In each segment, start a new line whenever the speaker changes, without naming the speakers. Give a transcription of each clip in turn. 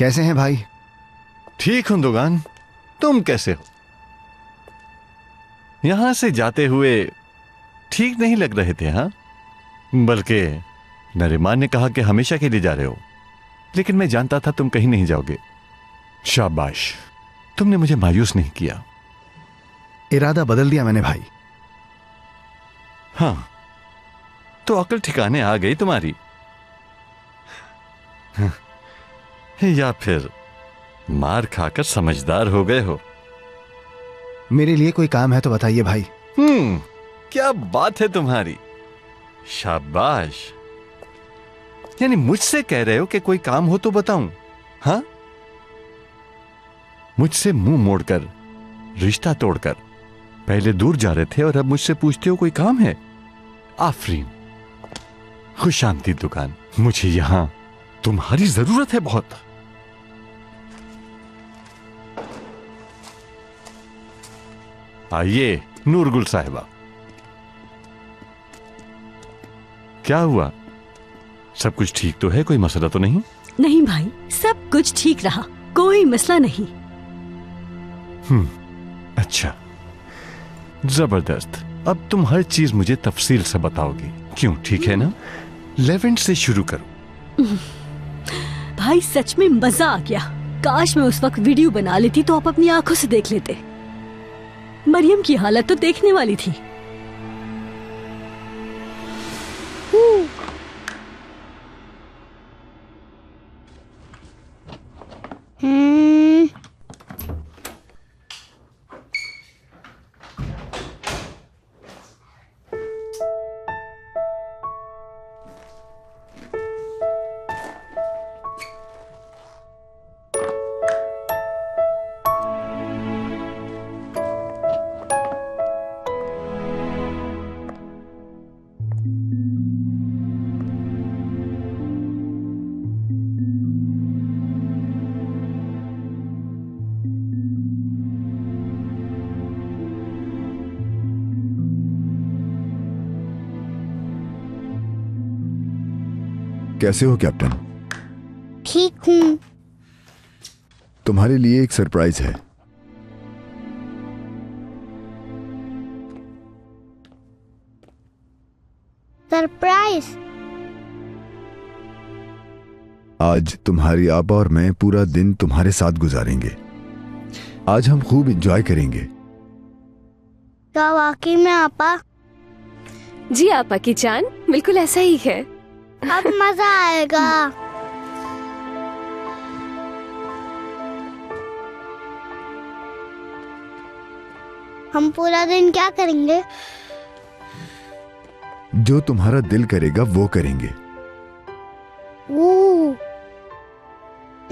कैसे हैं भाई?
ठीक हूं दुगान, तुम कैसे हो? यहां से जाते हुए ठीक नहीं लग रहे थे। हाँ, बल्कि नरिमान ने कहा कि हमेशा के लिए जा रहे हो, लेकिन मैं जानता था तुम कहीं नहीं जाओगे। शाबाश, तुमने मुझे मायूस नहीं किया।
इरादा बदल दिया मैंने भाई।
हाँ, तो अकल ठिकाने आ गई तुम्हारी। या फिर मार खाकर समझदार हो गए हो?
मेरे लिए कोई काम है तो बताइए भाई।
क्या बात है तुम्हारी, शाबाश। यानी मुझसे कह रहे हो कि कोई काम हो तो बताऊं? हाँ, मुझसे मुंह मोड़कर, रिश्ता तोड़कर पहले दूर जा रहे थे और अब मुझसे पूछते हो कोई काम है? आफरीन, खुशामदीद दुकान, मुझे यहां तुम्हारी जरूरत है बहुत। आइए नूरगुल साहिबा, क्या हुआ? सब कुछ ठीक तो है? कोई मसला तो नहीं?
नहीं भाई, सब कुछ ठीक रहा, कोई मसला नहीं।
अच्छा, जबरदस्त। अब तुम हर चीज मुझे तफसील से बताओगी, क्यों? ठीक है ना? लेवेंट से शुरू करो।
भाई सच में मजा आ गया। काश मैं उस वक्त वीडियो बना लेती तो आप अपनी आंखों से देख लेते। मरियम की हालत तो देखने वाली थी।
कैसे हो कैप्टन?
ठीक हूँ।
तुम्हारे लिए एक सरप्राइज है।
सरप्राइज?
आज तुम्हारी आपा और मैं पूरा दिन तुम्हारे साथ गुजारेंगे। आज हम खूब एंजॉय करेंगे।
क्या वाकई में आपा?
जी आपा की जान, बिल्कुल ऐसा ही है।
अब मजा आएगा। हम पूरा दिन क्या करेंगे?
जो तुम्हारा दिल करेगा वो करेंगे।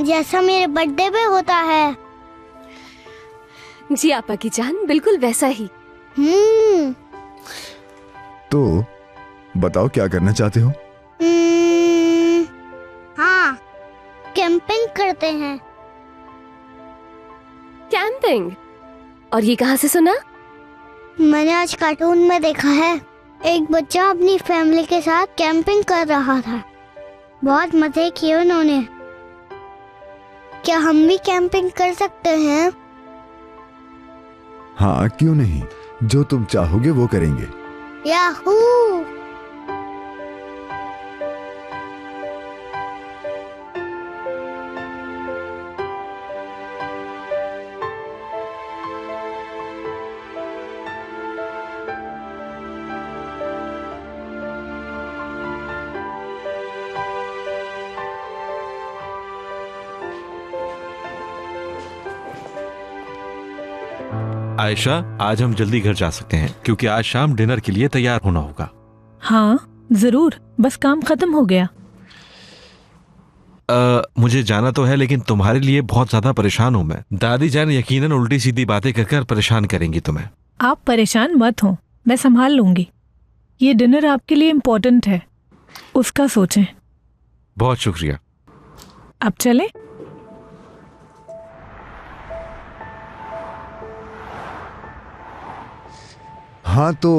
जैसा मेरे बर्थडे पे होता है।
जी आपा की जान, बिल्कुल वैसा ही।
तो बताओ क्या करना चाहते हो?
हाँ, कैंपिंग करते हैं।
कैंपिंग? और ये कहाँ से सुना?
मैंने आज कार्टून में देखा है। एक बच्चा अपनी फैमिली के साथ कैंपिंग कर रहा था। बहुत मजे किए उन्होंने। क्या हम भी कैंपिंग कर सकते हैं?
हाँ, क्यों नहीं। जो तुम चाहोगे वो करेंगे।
याहू!
आयशा, आज हम जल्दी घर जा सकते हैं क्योंकि आज शाम डिनर के लिए तैयार होना होगा।
हाँ जरूर, बस काम खत्म हो गया।
मुझे जाना तो है, लेकिन तुम्हारे लिए बहुत ज्यादा परेशान हूँ मैं। दादी जान यकीनन उल्टी सीधी बातें कर परेशान करेंगी तुम्हें।
आप परेशान मत हो, मैं संभाल लूंगी। ये डिनर आपके लिए इम्पोर्टेंट है, उसका सोचें।
बहुत शुक्रिया।
अब चले?
हाँ, तो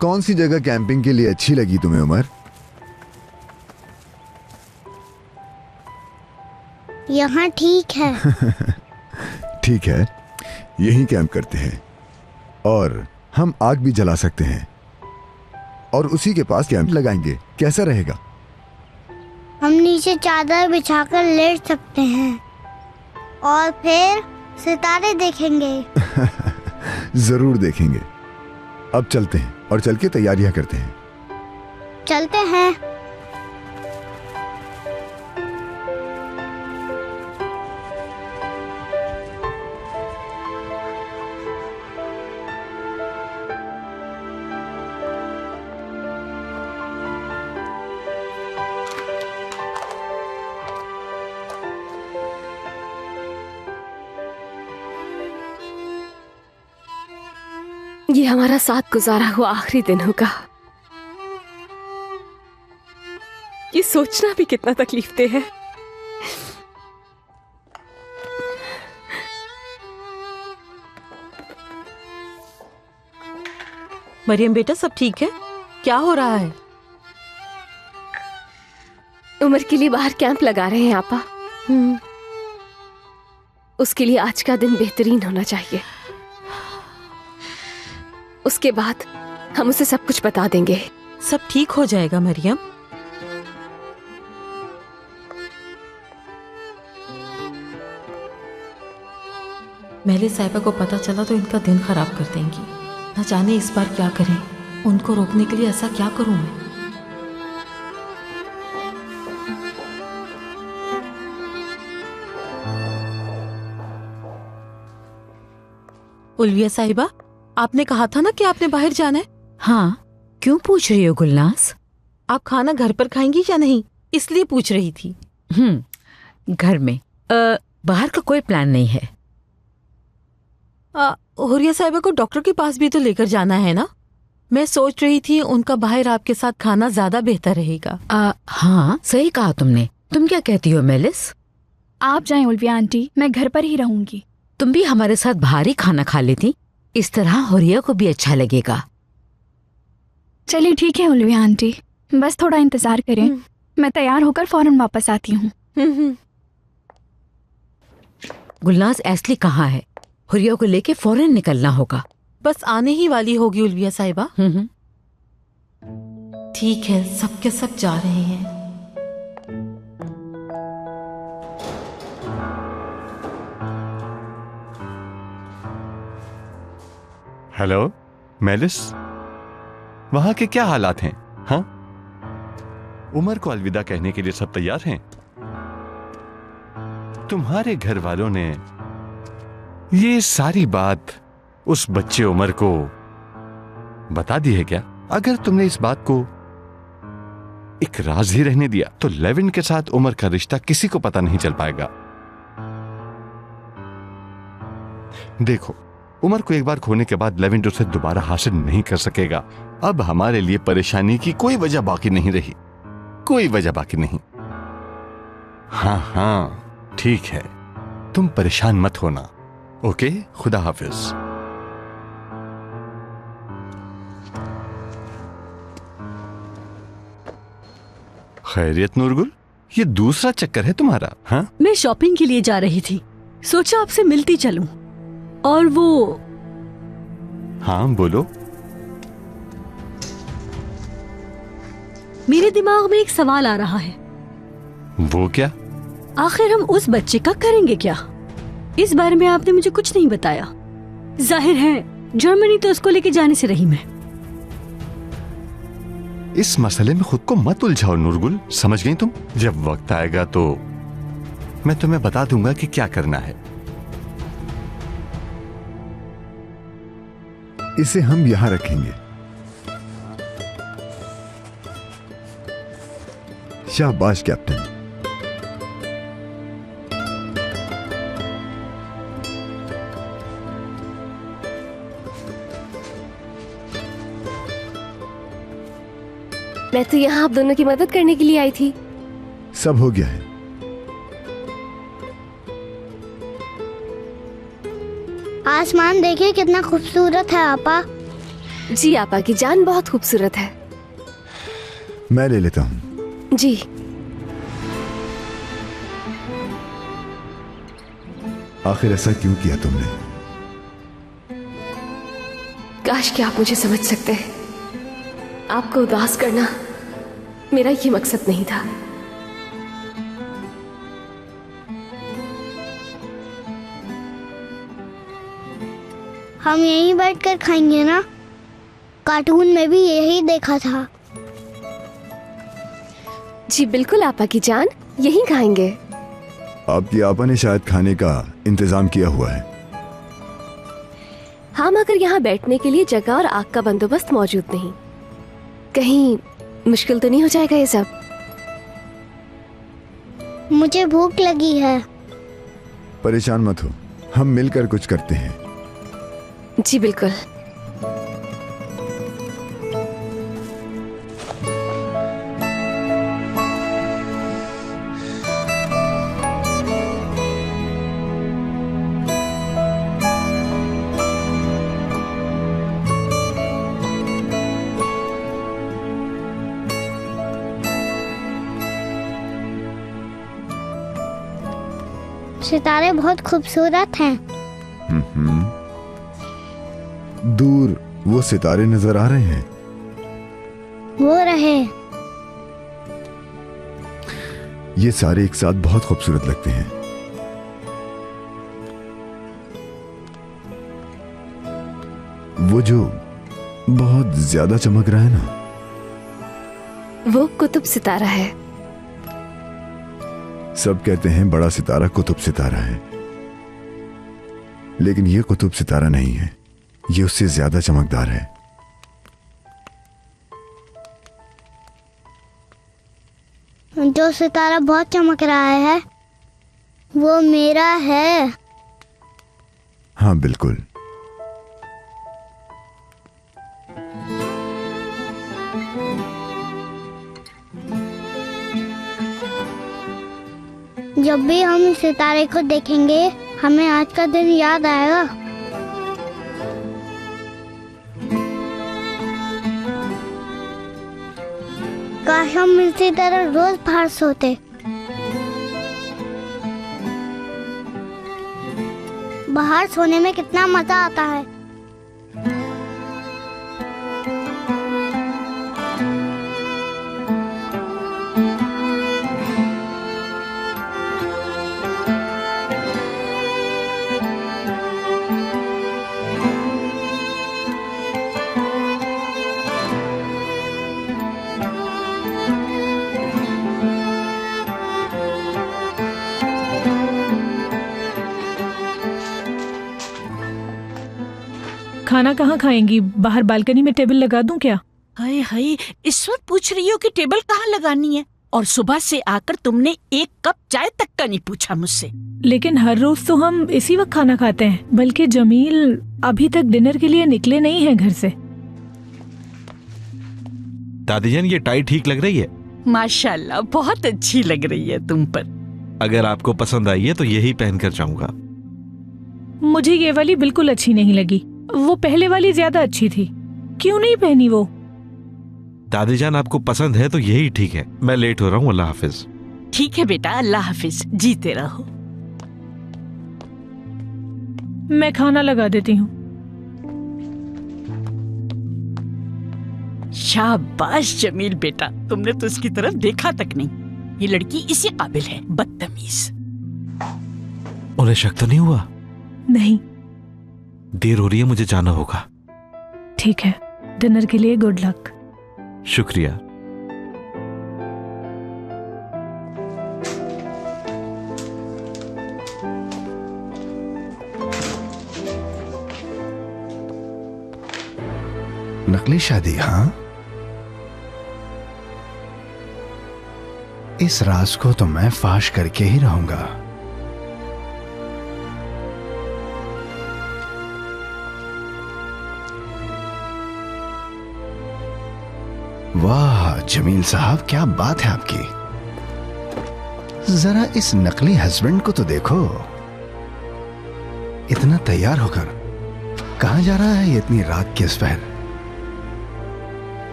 कौन सी जगह कैंपिंग के लिए अच्छी लगी तुम्हें उमर?
यहाँ ठीक है।
ठीक है, यहीं कैंप करते हैं और हम आग भी जला सकते हैं और उसी के पास कैंप लगाएंगे। कैसा रहेगा?
हम नीचे चादर बिछाकर लेट सकते हैं और फिर सितारे देखेंगे।
जरूर देखेंगे। अब चलते हैं और चल के तैयारियां करते हैं।
चलते हैं।
ये हमारा साथ गुजारा हुआ आखिरी दिन होगा। ये सोचना भी कितना तकलीफदेह है।
मरियम बेटा, सब ठीक है? क्या हो रहा है?
उमर के लिए बाहर कैंप लगा रहे हैं आपा। उसके लिए आज का दिन बेहतरीन होना चाहिए। उसके बाद हम उसे सब कुछ बता देंगे।
सब ठीक हो जाएगा मरियम। महले साहिबा को पता चला तो इनका दिन खराब कर देंगी। न जाने इस बार क्या करें। उनको रोकने के लिए ऐसा क्या करूं मैं? उल्विया साहिबा, आपने कहा था ना कि आपने बाहर जाना है।
हाँ, क्यों पूछ रही हो गुलनाज?
आप खाना घर पर खाएंगी या नहीं, इसलिए पूछ रही थी।
घर में बाहर का कोई प्लान नहीं है।
हुरिया साहिबा को डॉक्टर के पास भी तो लेकर जाना है ना। मैं सोच रही थी उनका बाहर आपके साथ खाना ज्यादा बेहतर रहेगा।
हाँ, सही कहा तुमने। तुम क्या कहती हो मेलिस?
आप जाएं उल्विया आंटी, मैं घर पर ही रहूंगी।
तुम भी हमारे साथ बाहर ही खाना खा लेती, इस तरह हुरिया को भी अच्छा लगेगा।
चलिए ठीक है उल्विया आंटी, बस थोड़ा इंतजार करें। मैं तैयार होकर फौरन वापस आती हूँ।
गुलनाज, एस्ली कहाँ है? हुरिया को लेके फौरन निकलना होगा।
बस आने ही वाली होगी उल्विया साहिबा। ठीक है, सब के सब जा रहे हैं।
हेलो मेलिस, वहां के क्या हालात हैं? हाँ, उमर को अलविदा कहने के लिए सब तैयार हैं? तुम्हारे घर वालों ने ये सारी बात उस बच्चे उमर को बता दी है क्या? अगर तुमने इस बात को एक राज ही रहने दिया तो लेविन के साथ उमर का रिश्ता किसी को पता नहीं चल पाएगा। देखो, उमर को एक बार खोने के बाद लेविन उसे दोबारा हासिल नहीं कर सकेगा। अब हमारे लिए परेशानी की कोई वजह बाकी नहीं रही, कोई वजह बाकी नहीं। हाँ हाँ ठीक है, तुम परेशान मत होना। ओके, खुदा हाफिज। खैरियत नूरगुल, ये दूसरा चक्कर है तुम्हारा? हाँ,
मैं शॉपिंग के लिए जा रही थी, सोचा आपसे मिलती चलूं। और वो
हाँ बोलो।
मेरे दिमाग में एक सवाल आ रहा है।
वो क्या?
आखिर हम उस बच्चे का करेंगे क्या? इस बारे में आपने मुझे कुछ नहीं बताया। जाहिर है जर्मनी तो उसको लेके जाने से रही मैं।
इस मसले में खुद को मत उलझाओ नूरगुल, समझ गई तुम? जब वक्त आएगा तो मैं तुम्हें बता दूंगा कि क्या करना है।
इसे हम यहां रखेंगे। शाबाश कैप्टन।
मैं तो यहाँ आप दोनों की मदद करने के लिए आई थी।
सब हो गया है।
आसमान देखिए कितना खूबसूरत है आपा।
जी आपा की जान, बहुत खूबसूरत है।
मैं ले लेता हूँ।
जी।
आखिर ऐसा क्यों किया तुमने?
काश कि आप मुझे समझ सकते हैं। आपको उदास करना मेरा ये मकसद नहीं था।
हम यहीं बैठकर खाएंगे ना? कार्टून में भी यही देखा था।
जी बिल्कुल आपा की जान, यहीं खाएंगे।
आपकी आपा ने शायद खाने का इंतजाम किया हुआ है।
हाँ, मगर यहाँ बैठने के लिए जगह और आग का बंदोबस्त मौजूद नहीं। कहीं मुश्किल तो नहीं हो जाएगा ये सब?
मुझे भूख लगी है।
परेशान मत हो, हम मिलकर कुछ करते हैं।
जी बिल्कुल।
सितारे बहुत खूबसूरत हैं।
दूर वो सितारे नजर आ रहे हैं।
वो रहे।
ये सारे एक साथ बहुत खूबसूरत लगते हैं। वो जो बहुत ज्यादा चमक रहा है ना,
वो कुतुब सितारा है।
सब कहते हैं बड़ा सितारा कुतुब सितारा है, लेकिन ये कुतुब सितारा नहीं है, ये उससे ज्यादा चमकदार है।
जो सितारा बहुत चमक रहा है वो मेरा है।
हाँ बिल्कुल।
जब भी हम इस सितारे को देखेंगे हमें आज का दिन याद आएगा। काश हम इसी तरह रोज बाहर सोते। बाहर सोने में कितना मजा आता है।
खाना कहाँ खाएंगी? बाहर बालकनी में टेबल लगा दूं क्या?
हाय हाय, इस वक्त पूछ रही हो कि टेबल कहाँ लगानी है, और सुबह से आकर तुमने एक कप चाय तक का नहीं पूछा मुझसे।
लेकिन हर रोज तो हम इसी वक्त खाना खाते हैं, बल्कि जमील अभी तक डिनर के लिए निकले नहीं हैं घर से।
दादी जान, ये टाई ठीक लग रही है?
माशाल्लाह, बहुत अच्छी लग रही है तुम पर।
अगर आपको पसंद आई है तो यही पहनकर जाऊंगा।
मुझे ये वाली बिल्कुल अच्छी नहीं लगी, वो पहले वाली ज्यादा अच्छी थी। क्यों नहीं पहनी वो?
दादी जान, आपको पसंद है तो यही ठीक है। मैं लेट हो रहा हूँ, अल्लाह हाफिज।
ठीक है बेटा, अल्लाह हाफिज, जीते रहो।
मैं खाना लगा देती हूँ।
शाबाश जमील बेटा, तुमने तो इसकी तरफ देखा तक नहीं। ये लड़की इसी काबिल है, बदतमीज।
उन्हें शक तो नहीं हुआ?
नहीं।
देर हो रही है, मुझे जाना होगा।
ठीक है, डिनर के लिए गुड लक।
शुक्रिया।
नकली शादी? हाँ, इस राज को तो मैं फाश करके ही रहूंगा। वाह जमील साहब, क्या बात है आपकी। जरा इस नकली हस्बैंड को तो देखो, इतना तैयार होकर कहां जा रहा है ये इतनी रात के इस पहर?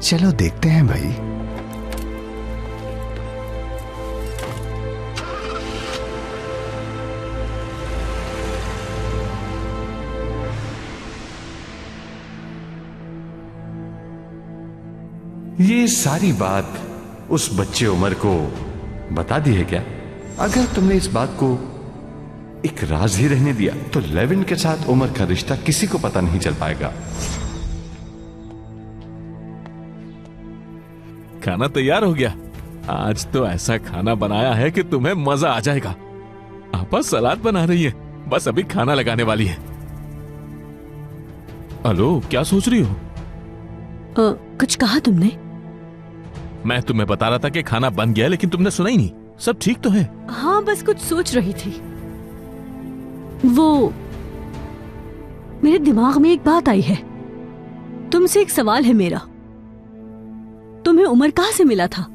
चलो देखते हैं भाई।
ये सारी बात उस बच्चे उमर को बता दी है क्या? अगर तुमने इस बात को एक राज ही रहने दिया तो लेविन के साथ उमर का रिश्ता किसी को पता नहीं चल पाएगा।
खाना तैयार हो गया। आज तो ऐसा खाना बनाया है कि तुम्हें मजा आ जाएगा। आपा सलाद बना रही है, बस अभी खाना लगाने वाली है। हेलो, क्या सोच रही हो?
कुछ कहा तुमने?
मैं तुम्हें बता रहा था कि खाना बन गया, लेकिन तुमने सुना ही नहीं। सब ठीक तो है?
हाँ, बस कुछ सोच रही थी। वो मेरे दिमाग में एक बात आई है। तुमसे एक सवाल है मेरा। तुम्हें उमर कहाँ से मिला था?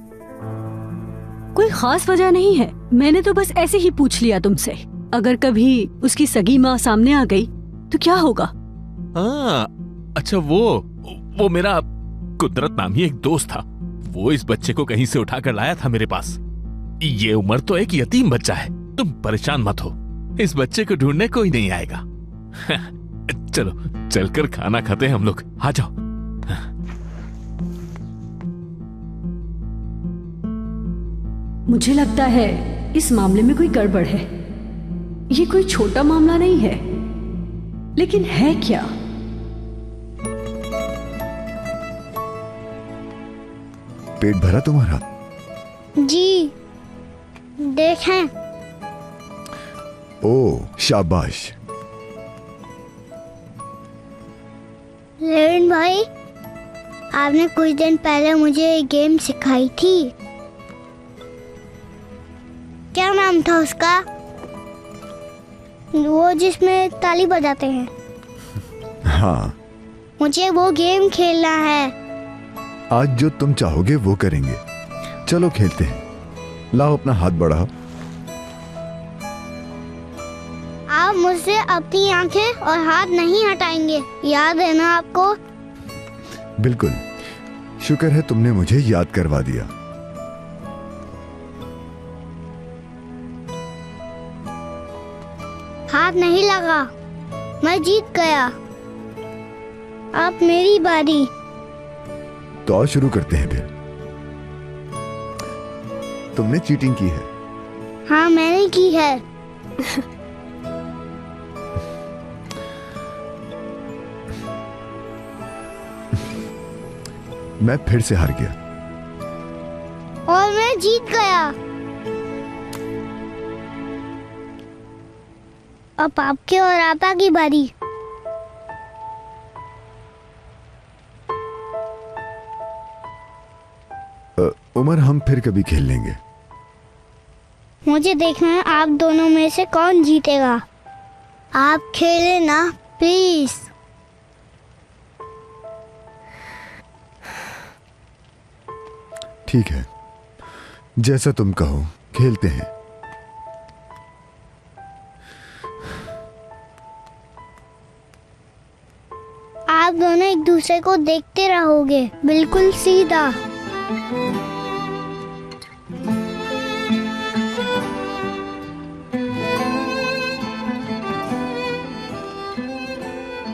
कोई खास वजह नहीं है, मैंने तो बस ऐसे ही पूछ लिया तुमसे। अगर कभी उसकी सगी माँ सामने आ गई तो क्या होगा?
अच्छा, वो मेरा कुदरत नामी एक दोस्त था। वो इस बच्चे को कहीं से उठाकर लाया था मेरे पास। ये उमर तो एक यतीम बच्चा है, तुम परेशान मत हो। इस बच्चे को ढूंढने कोई नहीं आएगा। चलो चलकर खाना खाते हैं हम लोग, आ जाओ।
मुझे लगता है इस मामले में कोई गड़बड़ है। ये कोई छोटा मामला नहीं है, लेकिन है क्या?
पेट भरा तुम्हारा?
जी, देखें।
ओ, शाबाश।
लेविन भाई, आपने कुछ दिन पहले मुझे एक गेम सिखाई थी। क्या नाम था उसका? वो जिसमें ताली बजाते हैं।
हाँ,
मुझे वो गेम खेलना है।
आज जो तुम चाहोगे वो करेंगे। चलो खेलते हैं। लाओ अपना हाथ बढ़ाओ।
आप मुझसे अपनी आंखें और हाथ नहीं हटाएंगे, याद है ना आपको?
बिल्कुल। शुक्र है तुमने मुझे याद करवा दिया।
हाथ नहीं लगा, मैं जीत गया। अब मेरी बारी।
तो आओ शुरू करते हैं फिर। तुमने चीटिंग की है।
हाँ, मैंने की है।
मैं फिर से हार गया
और मैं जीत गया। अब आपके और आपा की बारी।
उमर, हम फिर कभी खेल लेंगे।
मुझे देखना है आप दोनों में से कौन जीतेगा। आप खेले ना, प्लीज।
ठीक है, जैसा तुम कहो, खेलते हैं।
आप दोनों एक दूसरे को देखते रहोगे, बिल्कुल सीधा।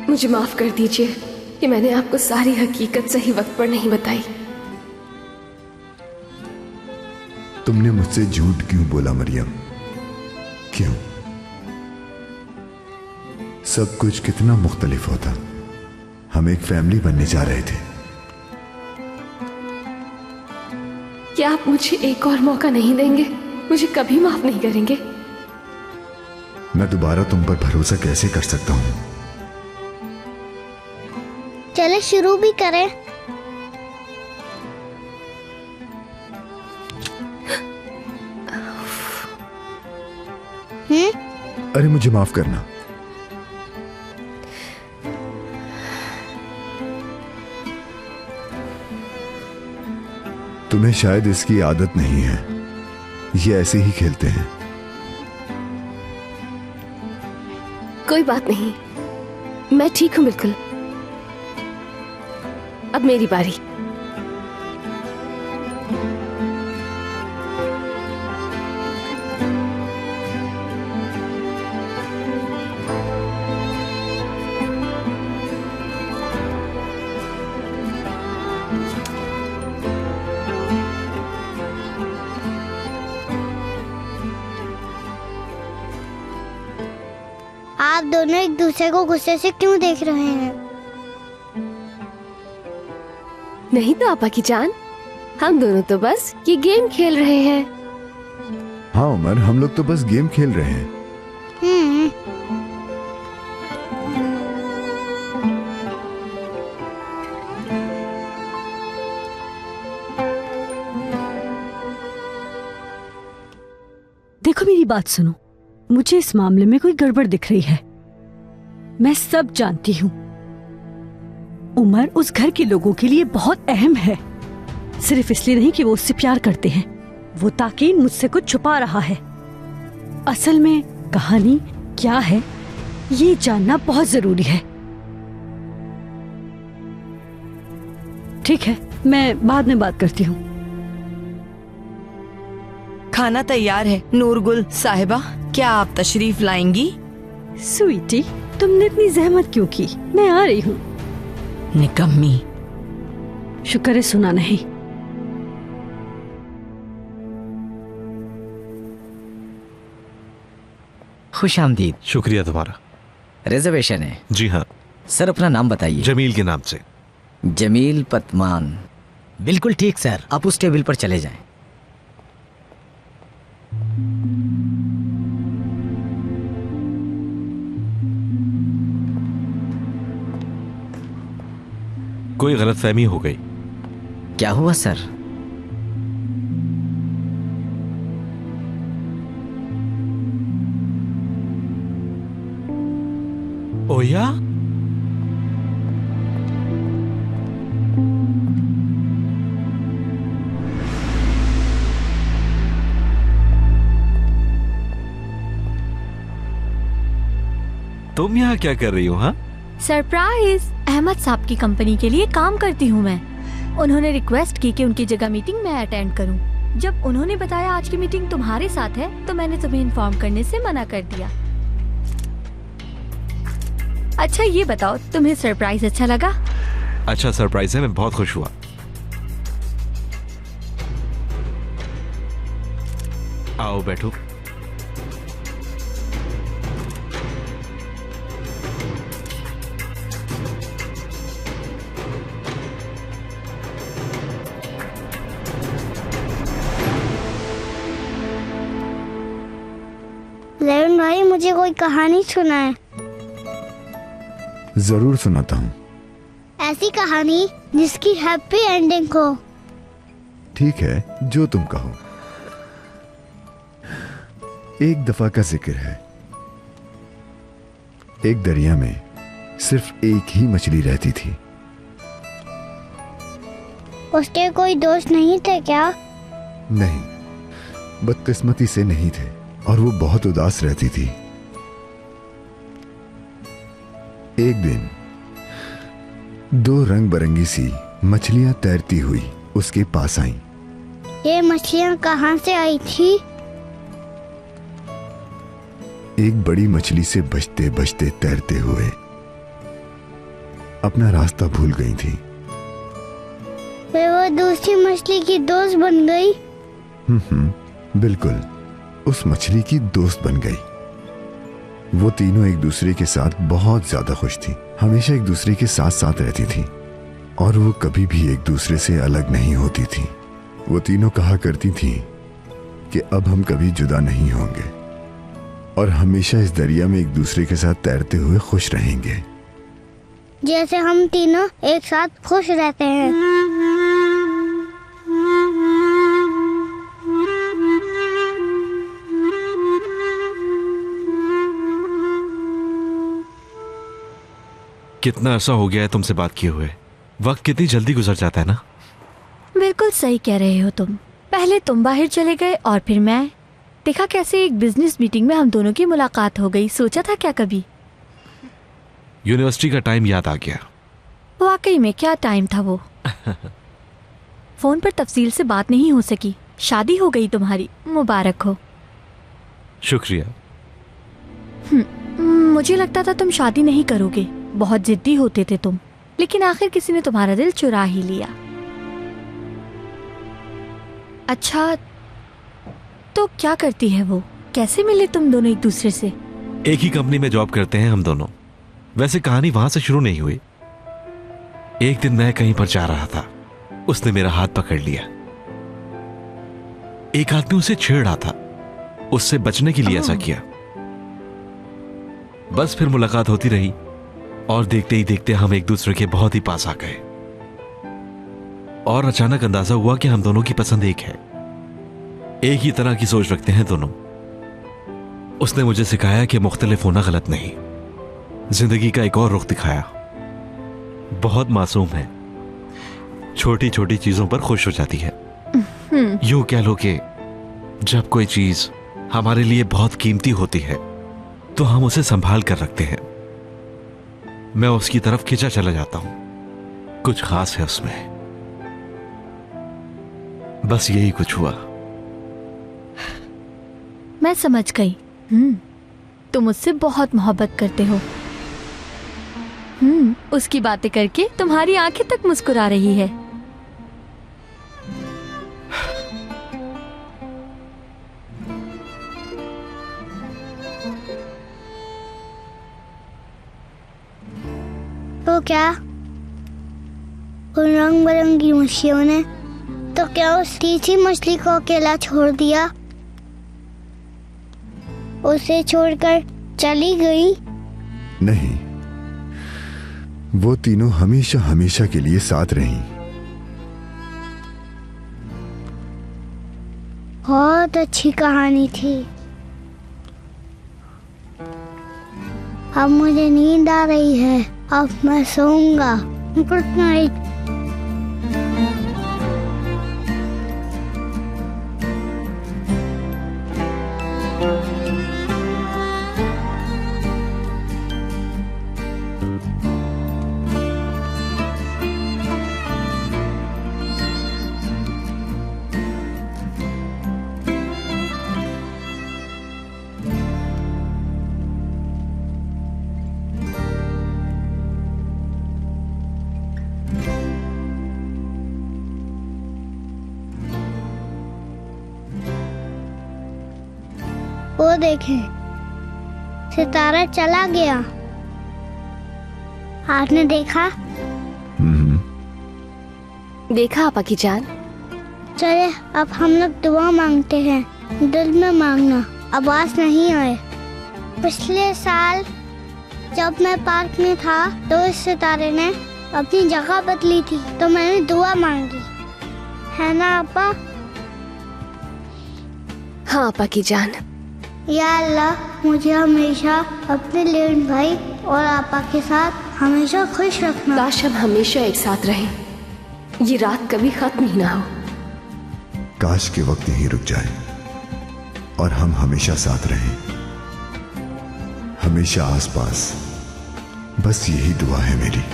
मुझे माफ कर दीजिए कि मैंने आपको सारी हकीकत सही वक्त पर नहीं बताई।
तुमने मुझसे झूठ क्यों बोला मरियम? क्यों? सब कुछ कितना मुख्तलिफ होता। हम एक फैमिली बनने जा रहे थे।
क्या आप मुझे एक और मौका नहीं देंगे? मुझे कभी माफ नहीं करेंगे?
मैं दोबारा तुम पर भरोसा कैसे कर सकता हूं?
चले शुरू भी करें।
अरे मुझे माफ करना। तुम्हें शायद इसकी आदत नहीं है। ये ऐसे ही खेलते हैं।
कोई बात नहीं, मैं ठीक हूं बिल्कुल। अब मेरी बारी।
दोनों एक दूसरे को गुस्से से क्यों देख रहे हैं?
नहीं तो आपा की जान, हम दोनों तो बस ये गेम खेल रहे हैं।
हाँ उमर, हम लोग तो बस गेम खेल रहे हैं।
देखो मेरी बात सुनो, मुझे इस मामले में कोई गड़बड़ दिख रही है। मैं सब जानती हूँ। उमर उस घर के लोगों के लिए बहुत अहम है, सिर्फ इसलिए नहीं कि वो उससे प्यार करते हैं, वो ताकि मुझसे कुछ छुपा रहा है। असल में कहानी क्या है ये जानना बहुत जरूरी है। ठीक है, मैं बाद में बात करती हूँ।
खाना तैयार है। नूरगुल साहिबा, क्या आप तशरीफ लाएंगी?
स्वीटी, तुमने इतनी जहमत क्यों की? मैं आ रही हूँ।
निकम्मी।
शुक्र है सुना नहीं।
खुश आमदीद।
शुक्रिया तुम्हारा।
रिजर्वेशन है?
जी हाँ
सर। अपना नाम बताइए।
जमील के नाम से।
जमील पतमान। बिल्कुल ठीक सर, आप उस टेबल पर चले जाएं।
कोई गलतफहमी हो गई।
क्या हुआ सर?
ओया, तुम यहाँ क्या कर रही हो? हाँ,
सरप्राइज। अहमद साहब की कंपनी के लिए काम करती हूँ मैं। उन्होंने रिक्वेस्ट की कि उनकी जगह मीटिंग मैं अटेंड करूँ। जब उन्होंने बताया आज की मीटिंग तुम्हारे साथ है तो मैंने तुम्हें इन्फॉर्म करने से मना कर दिया। अच्छा ये बताओ, तुम्हें सरप्राइज अच्छा लगा?
अच्छा सरप्राइज है, मैं बहुत खुश हुआ। आओ बैठो।
लेविन भाई, मुझे कोई कहानी सुनाए।
जरूर सुनाता हूँ।
ऐसी कहानी जिसकी हैप्पी एंडिंग हो।
ठीक है, जो तुम कहो। एक दफा का जिक्र है। एक दरिया में सिर्फ एक ही मछली रहती थी।
उसके कोई दोस्त नहीं थे क्या?
नहीं, बदकिस्मती से नहीं थे और वो बहुत उदास रहती थी। एक दिन दो रंग बिरंगी सी मछलियां तैरती हुई उसके पास आईं।
ये मछलियां कहाँ से आई थी?
एक बड़ी मछली से बचते बचते तैरते हुए अपना रास्ता भूल गई थी।
फिर वो दूसरी मछली की दोस्त बन गई।
बिल्कुल, उस मछली की दोस्त बन गई। वो तीनों एक दूसरे के साथ बहुत ज्यादा खुश थी, हमेशा एक दूसरे के साथ साथ रहती थी और वो कभी भी एक दूसरे से अलग नहीं होती थी। वो तीनों कहा करती थी कि अब हम कभी जुदा नहीं होंगे और हमेशा इस दरिया में एक दूसरे के साथ तैरते हुए खुश रहेंगे,
जैसे हम तीनों एक साथ खुश रहते हैं।
कितना अरसा हो गया है तुमसे बात किए हुए। वक्त कितनी जल्दी गुजर जाता है ना।
बिल्कुल सही कह रहे हो तुम। पहले तुम बाहर चले गए और फिर मैं। देखा कैसे एक बिजनेस मीटिंग में हम दोनों की मुलाकात हो गई। सोचा था क्या कभी।
यूनिवर्सिटी का टाइम याद आ गया।
वाकई में क्या टाइम था वो। फोन पर तफसील से बात नहीं हो सकी। शादी हो गई तुम्हारी, मुबारक हो।
शुक्रिया।
मुझे लगता था तुम शादी नहीं करोगे, बहुत जिद्दी होते थे तुम, लेकिन आखिर किसी ने तुम्हारा दिल चुरा ही लिया। अच्छा तो क्या करती है वो? कैसे मिले तुम दोनों एक दूसरे से?
एक ही कंपनी में जॉब करते हैं हम दोनों। वैसे कहानी वहां से शुरू नहीं हुई। एक दिन मैं कहीं पर जा रहा था, उसने मेरा हाथ पकड़ लिया। एक आदमी उसे छेड़ रहा था, उससे बचने के लिए ऐसा किया। बस फिर मुलाकात होती रही और देखते ही देखते हम एक दूसरे के बहुत ही पास आ गए और अचानक अंदाजा हुआ कि हम दोनों की पसंद एक है, एक ही तरह की सोच रखते हैं दोनों। उसने मुझे सिखाया कि मुख्तलिफ होना गलत नहीं, जिंदगी का एक और रुख दिखाया। बहुत मासूम है, छोटी छोटी चीजों पर खुश हो जाती है। यूं कह लो कि जब कोई चीज हमारे लिए बहुत कीमती होती है तो हम उसे संभाल कर रखते हैं। मैं उसकी तरफ खिंचा चला जाता हूं, कुछ खास है उसमें। बस यही कुछ हुआ।
मैं समझ गई। तुम उससे बहुत मोहब्बत करते हो। उसकी बातें करके तुम्हारी आंखें तक मुस्कुरा रही है।
तो क्या उन रंग बिरंगी मछलियों ने तो क्या उस तीसरी मछली को अकेला छोड़ दिया? उसे छोड़कर चली गई?
नहीं, वो तीनों हमेशा हमेशा के लिए साथ रहीं।
बहुत अच्छी कहानी थी। अब मुझे नींद आ रही है, अब मैं सोऊंगा। Good night. वो देखें, सितारा चला गया। आपने देखा?
देखा आपा की जान।
चले अब हम लोग दुआ मांगते हैं। दिल में मांगना, आवाज नहीं आए। पिछले साल जब मैं पार्क में था तो इस सितारे ने अपनी जगह बदली थी, तो मैंने दुआ मांगी, है ना आपा?
हाँ आपा की जान।
या अल्लाह, मुझे हमेशा अपने लेन भाई और आपा के साथ हमेशा खुश रखना।
काश हम हमेशा एक साथ रहें, ये रात कभी खत्म ही ना हो।
काश के वक्त यहीं रुक जाए और हम हमेशा साथ रहें, हमेशा आसपास। बस यही दुआ है मेरी।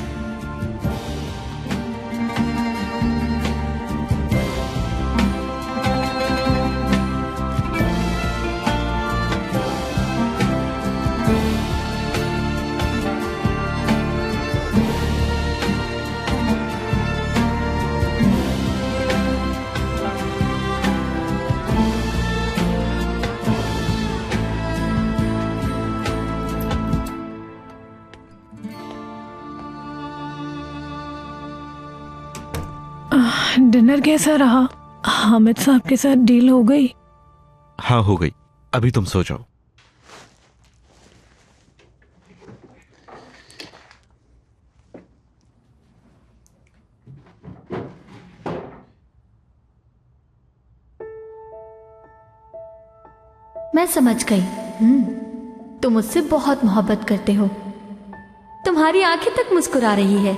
डिनर कैसा रहा? हामिद साहब के साथ डील हो गई?
हाँ हो गई। अभी तुम सो जाओ।
मैं समझ गई। तुम मुझसे बहुत मोहब्बत करते हो। तुम्हारी आंखें तक मुस्कुरा रही है।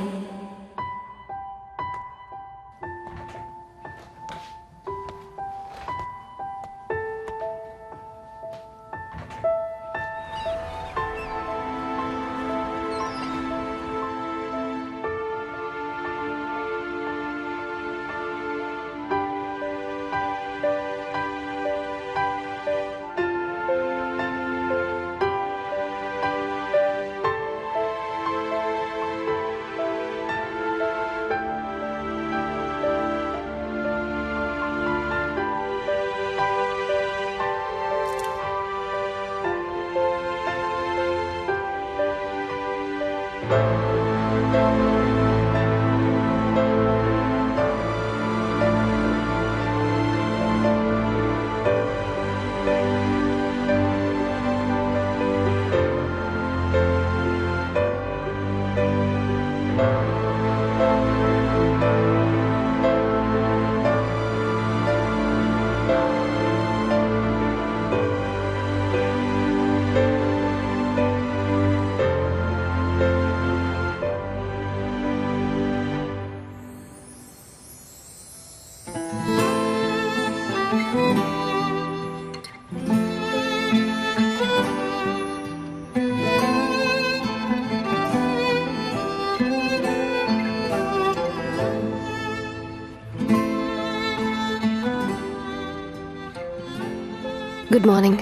Good morning.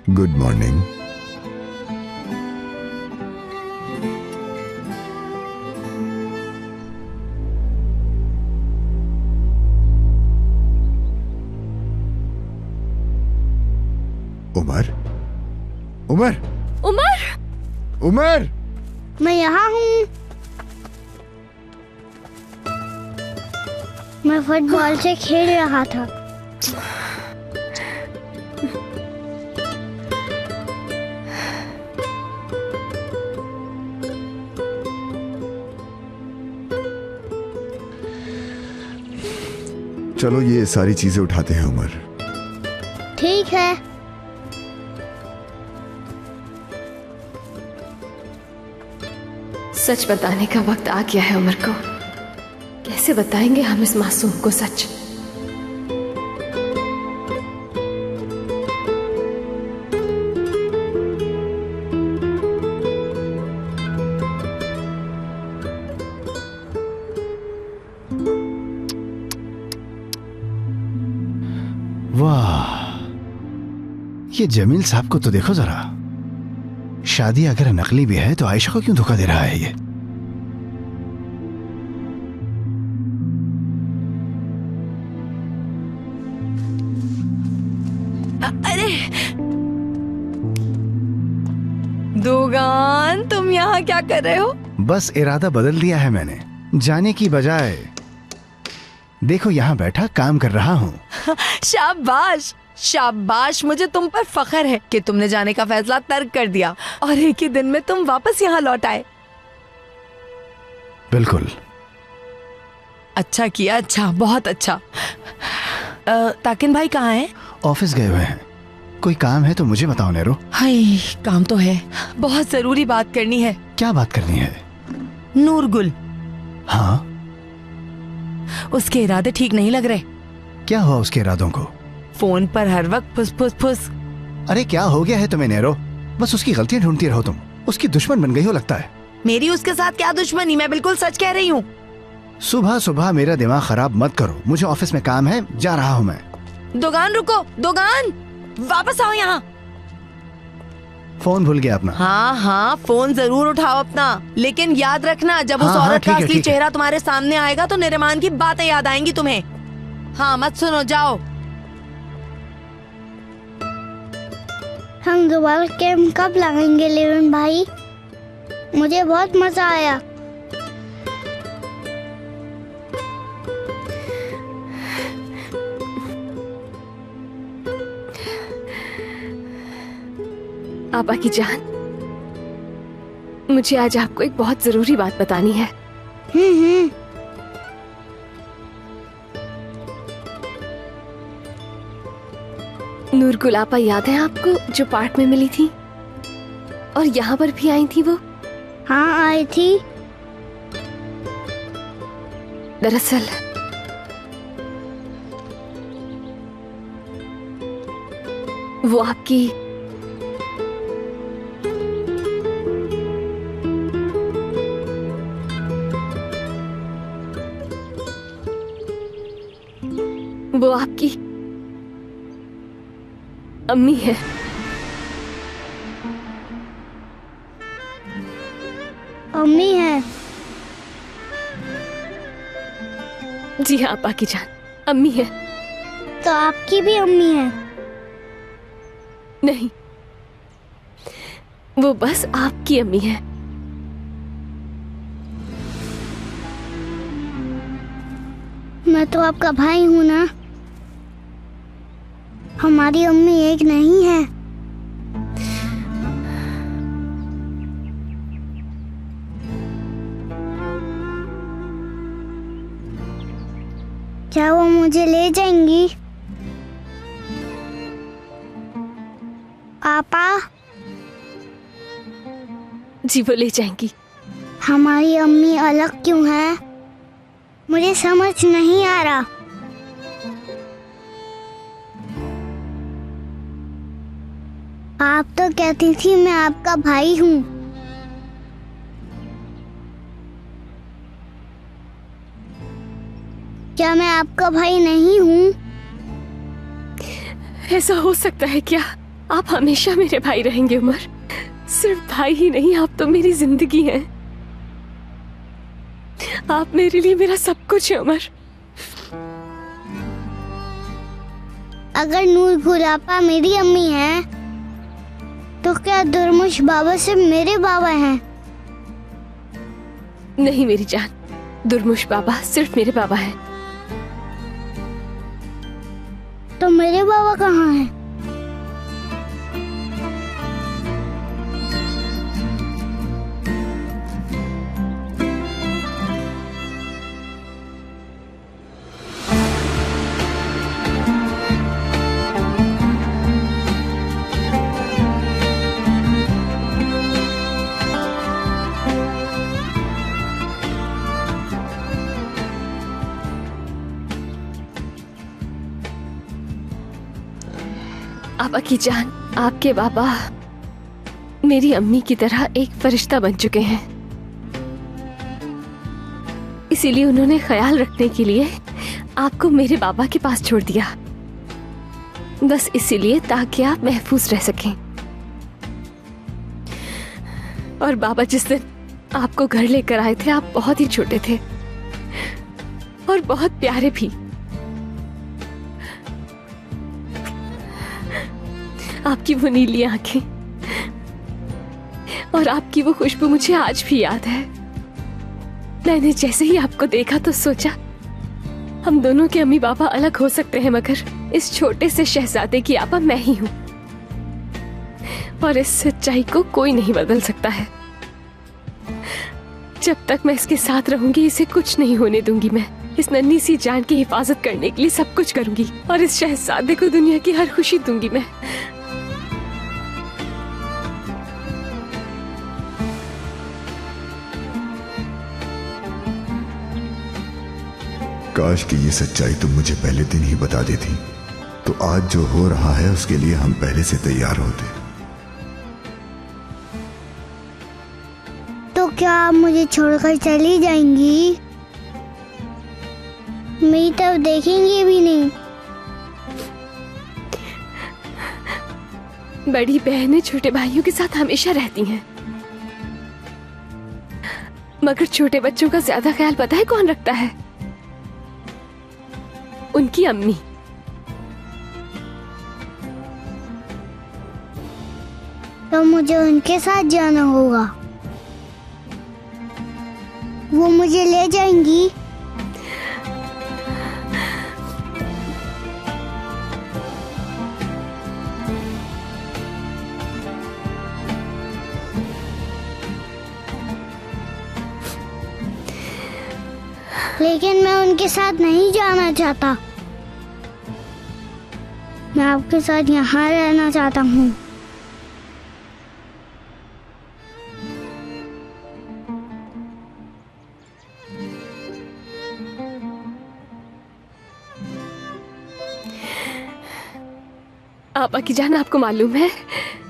Good morning. Umar, Umar,
Umar,
Umar,
मैं यहाँ हूँ। मैं फुटबॉल से खेल रहा था।
चलो ये सारी चीजें उठाते हैं उमर।
ठीक है।
सच बताने का वक्त आ गया है उमर को। कैसे बताएंगे हम इस मासूम को सच?
वाह, ये जमील साहब को तो देखो जरा। शादी अगर नकली भी है तो आयशा को क्यों धोखा दे रहा है ये?
अरे दोगान, तुम यहाँ क्या कर रहे हो?
बस इरादा बदल दिया है मैंने। जाने की बजाय देखो यहाँ बैठा काम कर रहा हूँ।
शाबाश शाबाश, मुझे तुम पर फख्र है कि तुमने जाने का फैसला तर्क कर दिया और एक ही दिन में तुम वापस यहाँ लौट आए।
बिल्कुल।
अच्छा किया, अच्छा, बहुत अच्छा। ताकिन भाई कहाँ हैं?
ऑफिस गए हुए हैं। कोई काम है तो मुझे बताओ नेरो।
हाय, काम तो है, बहुत जरूरी बात करनी है।
क्या बात करनी है?
नूरगुल।
हाँ?
उसके इरादे ठीक नहीं लग रहे।
क्या हुआ उसके इरादों को?
फोन पर हर वक्त फुस फुस फुस।
अरे क्या हो गया है तुम्हें नेरो? बस उसकी गलतियां ढूंढती रहो तुम। उसकी दुश्मन बन गई हो लगता है।
मेरी उसके साथ क्या दुश्मनी? मैं बिल्कुल सच कह रही हूँ।
सुबह सुबह मेरा दिमाग खराब मत करो। मुझे ऑफिस में काम है, जा रहा हूँ मैं।
दोगान रुको, दोगान वापस आओ यहाँ।
फोन भूल गया अपना?
हाँ हाँ, फोन जरूर उठाओ अपना, लेकिन याद रखना जब उस
हाँ,
औरत का
ठीक है,
असली
ठीक है।
चेहरा तुम्हारे सामने आएगा तो निरिमान की बातें याद आएंगी तुम्हें। हाँ, मत सुनो, जाओ।
हम दोबारा कैंप कब लगाएंगे लेविन भाई? मुझे बहुत मजा आया।
आपा की जान, मुझे आज आपको एक बहुत जरूरी बात बतानी है। नूरगुल आपा याद है आपको, जो पार्क में मिली थी और यहाँ पर भी आई थी वो?
हाँ, आई थी।
दरअसल वो आपकी अम्मी है।
अम्मी है?
जी हाँ आपा की जान, अम्मी है।
तो आपकी भी अम्मी है?
नहीं, वो बस आपकी अम्मी है।
मैं तो आपका भाई हूँ ना। हमारी अम्मी एक नहीं है। क्या वो मुझे ले जाएंगी? पापा?
जी वो ले जाएंगी।
हमारी अम्मी अलग क्यों है? मुझे समझ नहीं आ रहा। आप तो कहती थी मैं आपका भाई हूँ। क्या मैं आपका भाई नहीं हूँ?
ऐसा हो सकता है क्या? आप हमेशा मेरे भाई रहेंगे उमर। सिर्फ भाई ही नहीं, आप तो मेरी जिंदगी हैं। आप मेरे लिए मेरा सब कुछ है उमर।
अगर नूर गुलापा मेरी अम्मी है तो क्या दुर्मुश बाबा सिर्फ मेरे बाबा हैं?
नहीं मेरी जान, दुर्मुश बाबा सिर्फ मेरे बाबा हैं।
तो मेरे बाबा कहाँ हैं?
पापा की जान, आपके बाबा मेरी अम्मी की तरह एक फरिश्ता बन चुके हैं। इसीलिए उन्होंने ख्याल रखने के लिए आपको मेरे बाबा के पास छोड़ दिया, बस इसीलिए ताकि आप महफूज रह सकें। और बाबा जिस दिन आपको घर लेकर आए थे, आप बहुत ही छोटे थे और बहुत प्यारे भी। आपकी वो नीली आंखें और आपकी वो खुशबू मुझे आज भी याद है। मैंने जैसे ही आपको देखा तो सोचा हम दोनों के अम्मी बाबा अलग हो सकते हैं, मगर इस छोटे से शहजादे की आपा मैं ही हूं और इस सच्चाई को कोई नहीं बदल सकता है। जब तक मैं इसके साथ रहूंगी इसे कुछ नहीं होने दूंगी। मैं इस नन्ही सी जान की हिफाजत करने के लिए सब कुछ करूंगी और इस शहजादे को दुनिया की हर खुशी दूंगी मैं।
काश कि ये सच्चाई तुम मुझे पहले दिन ही बता देती, तो आज जो हो रहा है उसके लिए हम पहले से तैयार होते।
तो क्या आप मुझे छोड़कर चली जाएंगी? मेरी तरफ देखेंगी भी नहीं?
बड़ी बहनें छोटे भाइयों के साथ हमेशा रहती हैं, मगर छोटे बच्चों का ज्यादा ख्याल पता है कौन रखता है? उनकी अम्मी।
तो मुझे उनके साथ जाना होगा। वो मुझे ले जाएंगी? लेकिन मैं उनके साथ नहीं जाना चाहता। मैं आपके साथ यहाँ रहना चाहता हूँ।
आपा की जान, आपको मालूम है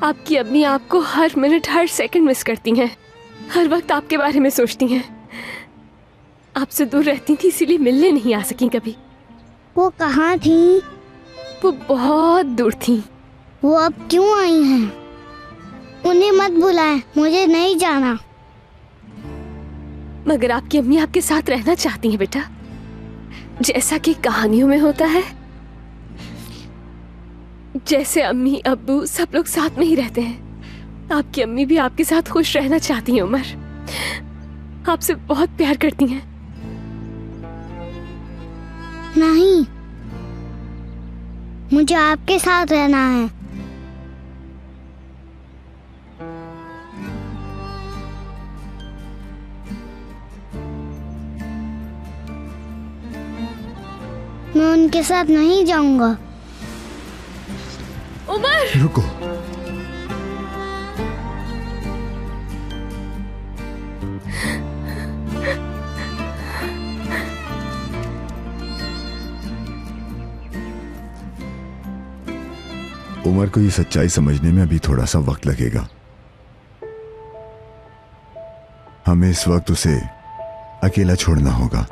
आपकी अम्मी आपको हर मिनट हर सेकंड मिस करती हैं, हर वक्त आपके बारे में सोचती हैं। आपसे दूर रहती थी इसीलिए मिलने नहीं आ सकी कभी।
वो कहाँ थी?
वो बहुत दूर थी।
वो अब क्यों आई हैं? उन्हें मत बुलाएं, मुझे नहीं जाना।
मगर आपकी अम्मी आपके साथ रहना चाहती हैं बेटा, जैसा कि कहानियों में होता है। जैसे अम्मी अब्बू सब लोग साथ में ही रहते हैं, आपकी अम्मी भी आपके साथ खुश रहना चाहती हैं उमर। आपसे बहुत प्यार करती हैं।
नहीं, मुझे आपके साथ रहना है। मैं उनके साथ नहीं जाऊंगा।
उमर!
रुको। उमर को ये सच्चाई समझने में अभी थोड़ा सा वक्त लगेगा। हमें इस वक्त उसे अकेला छोड़ना होगा।